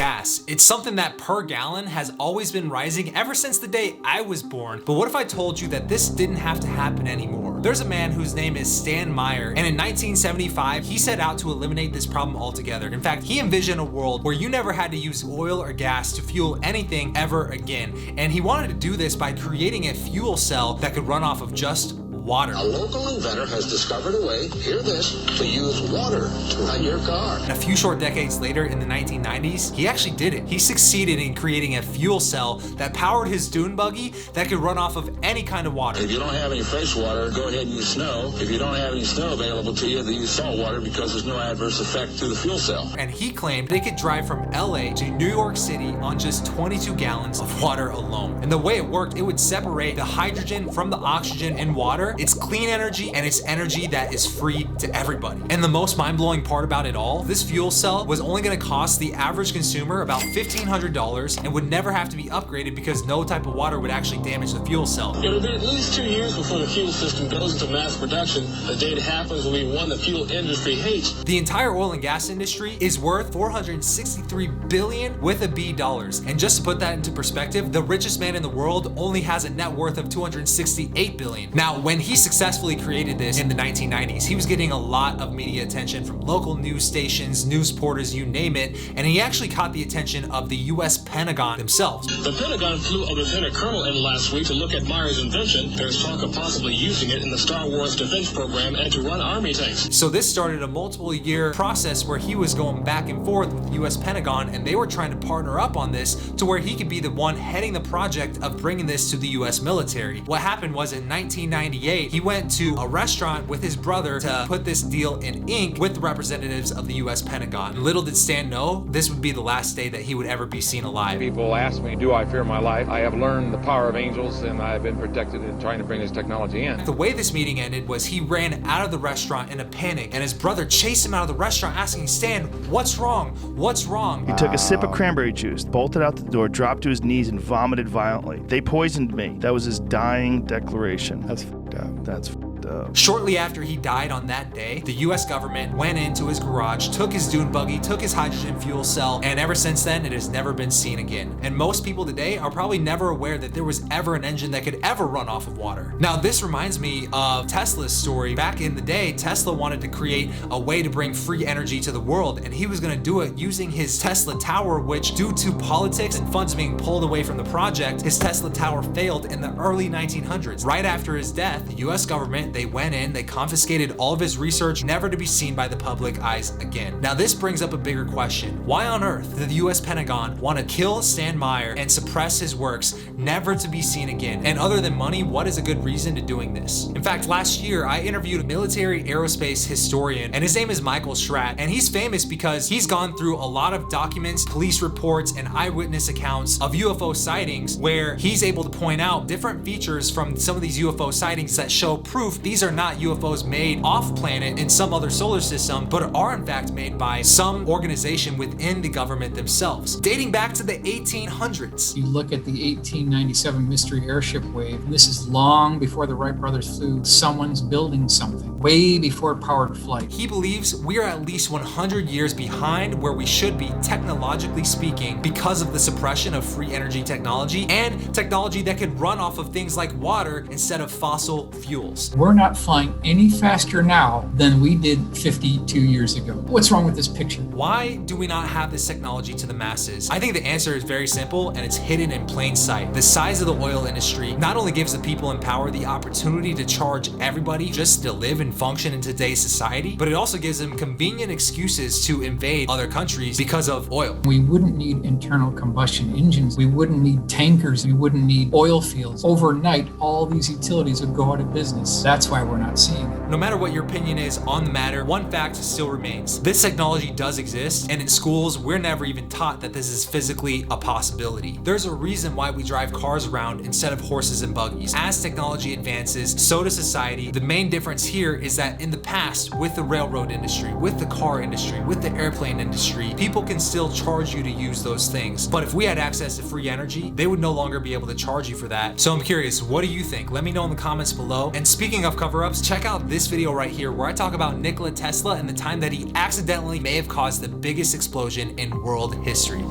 gas. It's something that per gallon has always been rising ever since the day I was born. But what if I told you that this didn't have to happen anymore? There's a man whose name is Stan Meyer, and in 1975, he set out to eliminate this problem altogether. In fact, he envisioned a world where you never had to use oil or gas to fuel anything ever again. And he wanted to do this by creating a fuel cell that could run off of just water. A local inventor has discovered a way, hear this, to use water to run your car. And a few short decades later, in the 1990s, he actually did it. He succeeded in creating a fuel cell that powered his dune buggy that could run off of any kind of water. If you don't have any fresh water, go ahead and use snow. If you don't have any snow available to you, then use salt water because there's no adverse effect to the fuel cell. And he claimed they could drive from LA to New York City on just 22 gallons of water alone. And the way it worked, it would separate the hydrogen from the oxygen in water. It's clean energy, and it's energy that is free to everybody. And the most mind-blowing part about it all, this fuel cell was only going to cost the average consumer about $1,500 and would never have to be upgraded because no type of water would actually damage the fuel cell. It'll be at least 2 years before the fuel system goes into mass production. The day it happens will be one the fuel industry hates. The entire oil and gas industry is worth $463 billion with a B dollars. And just to put that into perspective, the richest man in the world only has a net worth of $268 billion. Now, when he successfully created this in the 1990s, he was getting a lot of media attention from local news stations, news porters, you name it, and he actually caught the attention of the US Pentagon themselves. The Pentagon flew a lieutenant colonel in last week to look at Meyer's invention. There's talk of possibly using it in the Star Wars defense program and to run army tanks. So this started a multiple-year process where he was going back and forth with the US Pentagon, and they were trying to partner up on this to where he could be the one heading the project of bringing this to the US military. What happened was in 1998, he went to a restaurant with his brother to put this deal in ink with the representatives of the US Pentagon. Little did Stan know, this would be the last day that he would ever be seen alive. People ask me, do I fear my life? I have learned the power of angels, and I've been protected in trying to bring this technology in. The way this meeting ended was he ran out of the restaurant in a panic, and his brother chased him out of the restaurant asking Stan, what's wrong? What's wrong? He took a sip of cranberry juice, bolted out the door, dropped to his knees, and vomited violently. They poisoned me. That was his dying declaration. That's fucked up. That's fucked up. Shortly after he died on that day, the US government went into his garage, took his dune buggy, took his hydrogen fuel cell, and ever since then, it has never been seen again. And most people today are probably never aware that there was ever an engine that could ever run off of water. Now, this reminds me of Tesla's story. Back in the day, Tesla wanted to create a way to bring free energy to the world, and he was gonna do it using his Tesla Tower, which due to politics and funds being pulled away from the project, his Tesla Tower failed in the early 1900s. Right after his death, the US government, they went in, they confiscated all of his research, never to be seen by the public eyes again. Now, this brings up a bigger question. Why on earth did the US Pentagon want to kill Stan Meyer and suppress his works, never to be seen again? And other than money, what is a good reason to doing this? In fact, last year, I interviewed a military aerospace historian, and his name is Michael Schratt, and he's famous because he's gone through a lot of documents, police reports, and eyewitness accounts of UFO sightings where he's able to point out different features from some of these UFO sightings that show proof these are not UFOs made off planet in some other solar system, but are in fact made by some organization within the government themselves, dating back to the 1800s. You look at the 1897 mystery airship wave, and this is long before the Wright brothers flew. Someone's building something, way before powered flight. He believes we are at least 100 years behind where we should be, technologically speaking, because of the suppression of free energy technology and technology that could run off of things like water instead of fossil fuels. We're not flying any faster now than we did 52 years ago. What's wrong with this picture? Why do we not have this technology to the masses? I think the answer is very simple, and it's hidden in plain sight. The size of the oil industry not only gives the people in power the opportunity to charge everybody just to live and function in today's society, but it also gives them convenient excuses to invade other countries because of oil. We wouldn't need internal combustion engines. We wouldn't need tankers. We wouldn't need oil fields. Overnight, all these utilities would go out of business. That's why we're not seeing it. No matter what your opinion is on the matter, one fact still remains. This technology does exist, and in schools, we're never even taught that this is physically a possibility. There's a reason why we drive cars around instead of horses and buggies. As technology advances, so does society. The main difference here is that in the past, with the railroad industry, with the car industry, with the airplane industry, people can still charge you to use those things. But if we had access to free energy, they would no longer be able to charge you for that. So I'm curious, what do you think? Let me know in the comments below. And speaking of cover-ups, check out this video right here where I talk about Nikola Tesla and the time that he accidentally may have caused the biggest explosion in world history.